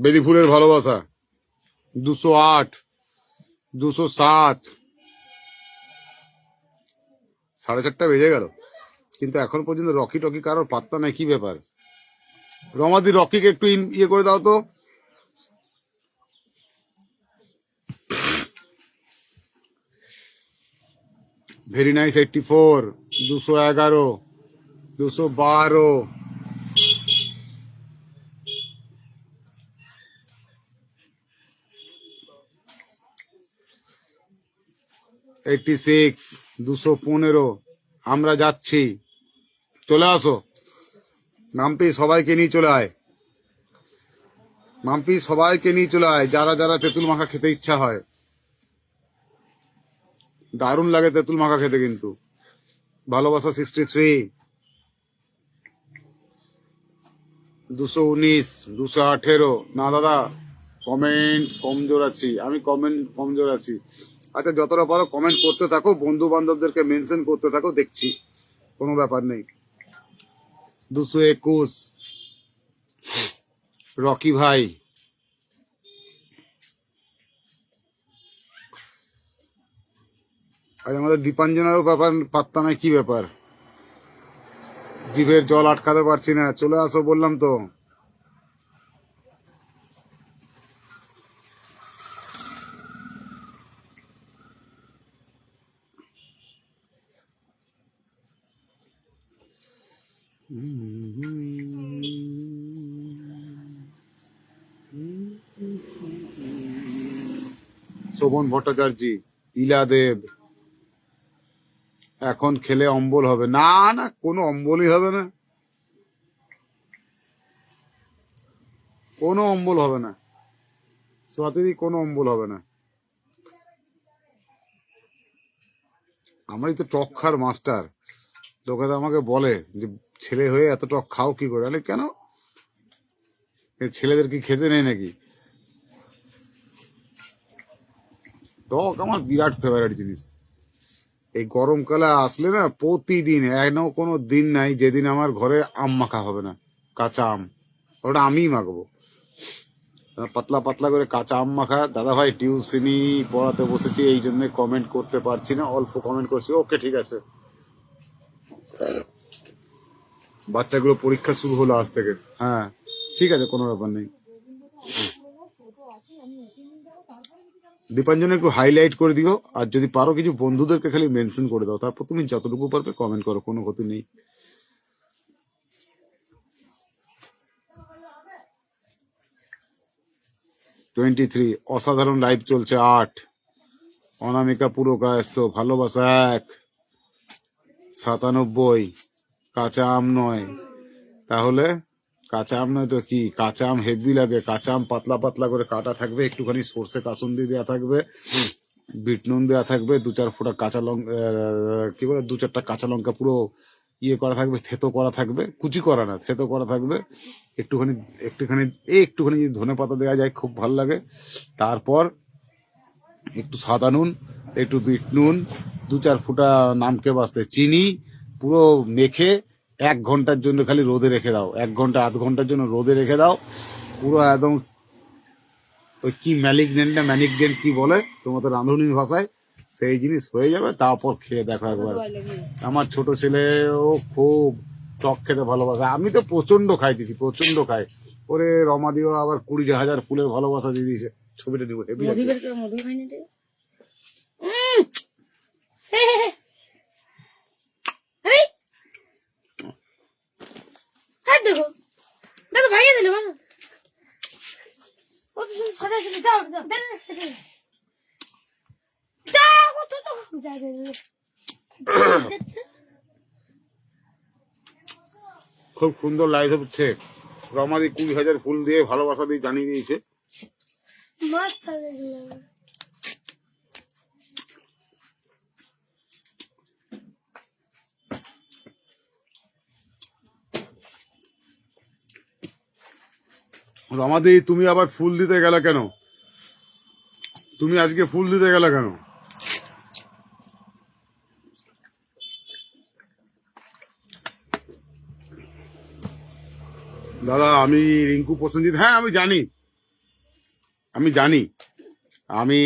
বেলি ফুলের ভালোবাসা 208, 207, 4:30 বেজে গেল, কিন্তু এখন পর্যন্ত রকি টকি কারোর পাত্তা নাই। কি ব্যাপার? রমাদি, রকিকে একটু ইয়ে করে দাও তো। Very nice 84, 211, 212, 86, 215। আমরা যাচ্ছি, চলে আসো। মাম্পি সবাইকে নিয়ে চলে আয়, মাম্পি সবাইকে নিয়ে চলে আয়, যারা যারা তেঁতুল মাখা খেতে ইচ্ছা হয়। দারুণ লাগে তেঁতুল মাখা খেতে কিন্তু। ভালোবাসা 63, 219, 218। না দাদা, কমেন্ট কমজোর আছি আমি, কমেন্ট কমজোর আছি। আচ্ছা, যতটা পারো কমেন্ট করতে থাকো, বন্ধু বান্ধবদেরকে মেনশন করতে থাকো, দেখছি, কোনো ব্যাপার নেই। 221, রকি ভাই। আজ আমাদের দীপাঞ্জনারও ব্যাপার পাত্তা নাই। কি ব্যাপার? জিভের জল আটকাতে পারছি না, চলে আসো বললাম তো। শোভন ভট্টাচার্য, ইলাদেব, এখন খেলে অম্বল হবে না। না, কোনো অম্বলই হবে না, কোনো অম্বল হবে না স্বাতিদি, কোনো অম্বল হবে না। আমরাই তো টক খাওয়ার মাস্টার। লোকে তো আমাকে বলে যে ছেলে হয়ে এত টক খাও কি করে? আরে কেন, ছেলেদের কি খেতে নেই নাকি? টক আমার বিরাট ফেভারিট জিনিস। এই গরমকালে আসলে না, প্রতিদিন, একদম কোনো দিন নাই যেদিন আমার ঘরে আম মাখা হবে না। কাঁচা আম, ওটা আমিই মাখবো। পাতলা পাতলা করে কাঁচা আম মাখা। দাদা ভাই টিউশনি পড়াতে বসেছি, এই জন্য কমেন্ট করতে পারছি না, অল্প কমেন্ট করছি। ওকে, ঠিক আছে। বাচ্চাগুলো পরীক্ষা শুরু হলো আজ থেকে। হ্যাঁ, ঠিক আছে, কোনো ব্যাপার নেই। দীপাঞ্জন একটু হাইলাইট করে দিও, আর যদি পারো কিছু বন্ধুদেরকে খালি মেনশন করে দাও, তারপর তুমি যতটুকু পারবে কমেন্ট করো, কোনো ক্ষতি নেই। টোয়েন্টি অসাধারণ লাইভ চলছে। 8, অনামিকা পুরো কায়স্ত, ভালোবাসা 1, 97, কাঁচা আম নয়। তাহলে কাঁচা আম নয় তো কি? কাঁচা আম হেভি লাগে। কাঁচা আম পাতলা পাতলা করে কাটা থাকবে, একটুখানি সর্ষে কাসুন্দি দেওয়া থাকবে, বিট নুন দেওয়া থাকবে, 2-4 ফোঁটা কাঁচা লঙ্কা, কি বলে, 2-4টা কাঁচা লঙ্কা পুরো ইয়ে করা থাকবে, থেতো করা থাকবে, কুচি করা না, থেতো করা থাকবে। একটুখানি একটুখানি একটুখানি যদি ধনে পাতা দেওয়া যায় খুব ভালো লাগে। তারপর একটু সাদা নুন, একটু বিট নুন, 2-4 ফোঁটা নামকে বাঁচতে চিনি, পুরো মেখে 1 ঘন্টার জন্য খালি রোদে রেখে দাও। 1 ঘন্টা আধ ঘন্টার জন্য রোদে রেখে দাও, পুরো একদম ওই কি ম্যানিকডেন্ট কি বলে তোমাদের রাঁধুনির ভাষায়, সেই জিনিস হয়ে যাবে। তারপর খেয়ে দেখো একবার। আমার ছোট ছেলেও খুব টক খেতে ভালোবাসে। আমি তো প্রচন্ড খাই দিদি, প্রচন্ড খাই। ওরে রমাদিও আবার 20,000 ফুলের ভালোবাসা দিয়ে দিয়েছে। ছবিটা দিব, হেভি লাগছে। দেখো দেখো ভাইয়া দিলে বলো খুব সুন্দর লাইভ হচ্ছে। রমাদি 20,000 ফুল দিয়ে ভালোবাসা দিয়ে জানিয়ে দিয়েছে। রমাদি, তুমি আবার ফুল দিতে গেলে কেন? তুমি আজকে ফুল দিতে গেলে কেন? দাদা, আমি রিঙ্কু প্রসেনজিৎ। হ্যাঁ, আমি জানি, আমি জানি আমি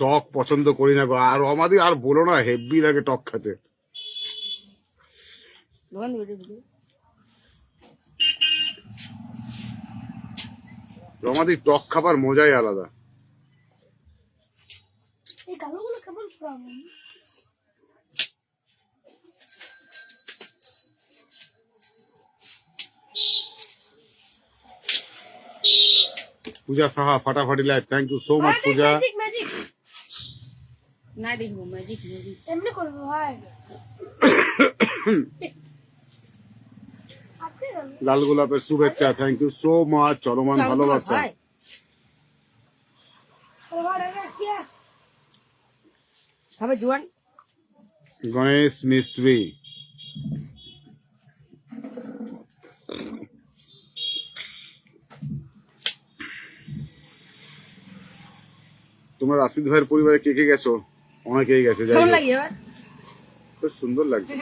টক পছন্দ করি না গো। আর আমাদের আর বলো না, হেভি লাগে টক খেতে। দোকান দিয়ে দিবি। আমাদের টক খাবার মজাই আলাদা। এই কালোগুলো কেমন স্ট্রং? পূজা সাহা ফাটাফাটি live, thank you so much Puja. Magic magic না দেখবো, ম্যাজিক ম্যাজিক এমনি করবো ভাই। লাল গোলাপের শুভেচ্ছা, থ্যাংক ইউ সো মাচ। চলমান ভালোবাসা। হবে জোয়ান গণেশ মিস্ত্রি, তোমার রাশিদ ভাইয়ের পরিবারে কে কে গেছো? অনেকেই গেছে, যাই কেমন হোক। লাগে এবার? খুব সুন্দর লাগছে।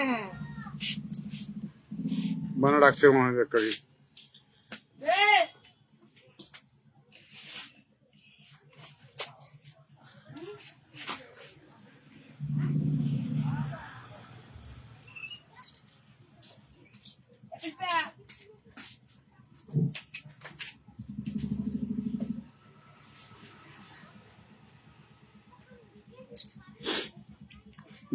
বানা রাখছে মনে হয় একটা কি।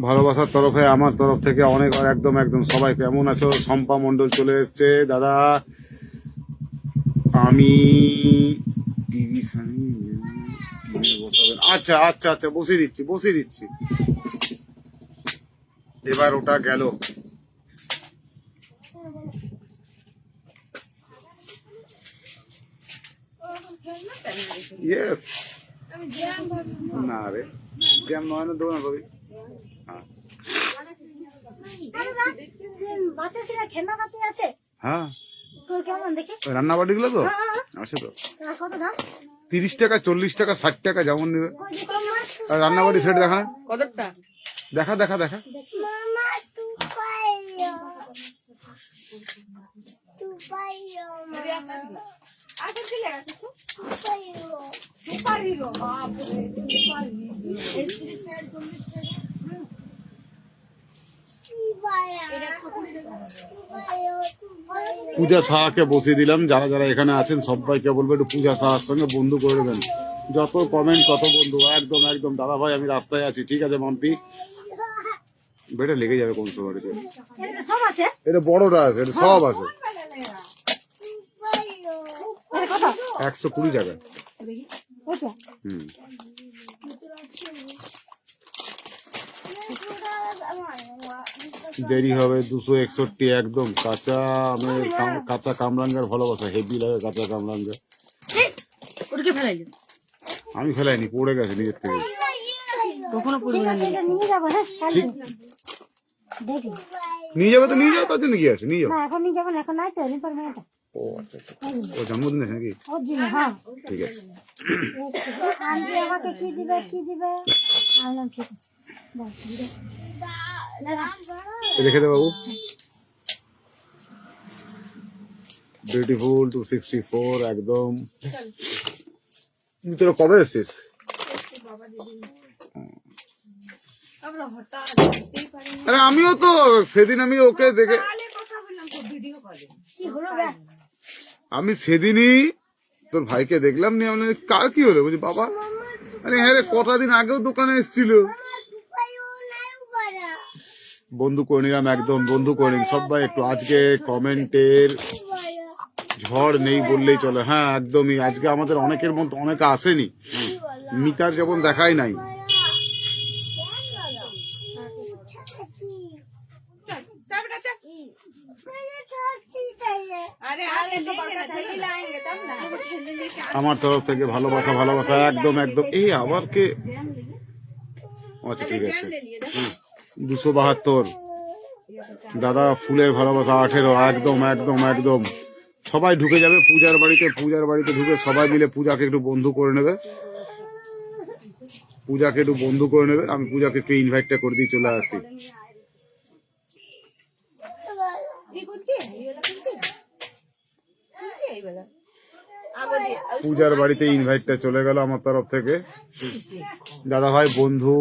ভালোবাসার তরফে আমার তরফ থেকে অনেক একদম একদম সবাই কেমন আছো? শম্পা মন্ডল চলে এসছে। দাদা আমি টিভি বসাবেন? আচ্ছা আচ্ছা আচ্ছা, বসিয়ে দিচ্ছি। এবার ওটা গেল। ইয়েস না রে, জ্যাম নয় না, দোকান কবি। হ্যাঁ রান্না বাটি গুলো তো আছে তো, 30 টাকা 40 টাকা 60 টাকা যেমন নেবে। আর রান্নাবাড়ি সেট দেখা না, কতটা দেখা দেখা দেখা। পূজা সাহাকে বসিয়ে দিলাম। যারা যারা এখানে আছেন সবাইকে বলবো একটু পূজা সাহার সঙ্গে বন্ধু করে দেবেন। যত কমেন্ট তত বন্ধু। একদম একদম দাদা ভাই আমি রাস্তায় আছি, ঠিক আছে মাম্পি? বেটা লেগে যাবে কোন সময়। এটা বড়টা আছে, এটা সব আছে। 120 টাকা। হুম দেরি হবে 261। একদম কাঁচা আমের কাঁচা কামরাঙ্গার ভালোবাসা হেভি লাগে। কাঁচা কামরাঙ্গা আমি ফেলাইনি, পড়ে গেছে নিজের থেকে। কখনো পড়বে না। ঠিক নিয়ে যাবে তো নিয়ে যাও, তার জন্য কি আছে, নিয়ে যাও। এখন নিয়ে যাবেন, এখন নাই তো রিপারমেন্ট। ও আচ্ছা আচ্ছা, ও জন্মদিন আছে নাকি? ওর জন্য হ্যাঁ ঠিক আছে। আন্টি আমাকে কি দিবে আনলাম, ঠিক আছে রেখে দে বাবু। বিউটিফুল 264 একদম। তোরা কবে এসছিস? আরে আমিও তো সেদিন আমি ওকে দেখে, আমি সেদিনই তোর ভাইকে দেখলাম নি। আমি কার কি হলো বলছি বাবা, আরে হ্যাঁ রে কটা দিন আগেও দোকানে এসেছিল। বন্ধু করে নিলাম, একদম বন্ধু করে নিলাম সবাই। একটু আজকে কমেন্টের ঝড় নেই বললেই চলে। হ্যাঁ একদমই, আজকে আমাদের অনেকের মধ্যে অনেকে আসেনি। মিতার যেমন দেখাই নাই। আমার তরফ থেকে ভালোবাসা ভালোবাসা একদম একদম। এই আবার কে? আচ্ছা ঠিক আছে। 272 দাদা ফুলের ভালোবাসা 18 একদম একদম একদম। সবাই ঢুকে যাবে পূজার বাড়িতে ঢুকে সবাই মিলে পূজাকে একটু বন্ধু করে নেবে। আমি পূজাকে একটু ইনভাইটটা করে দিয়ে চলে আসি। পূজার বাড়িতে ইনভাইটটা চলে গেল আমার তরফ থেকে। দাদা ভাই বন্ধু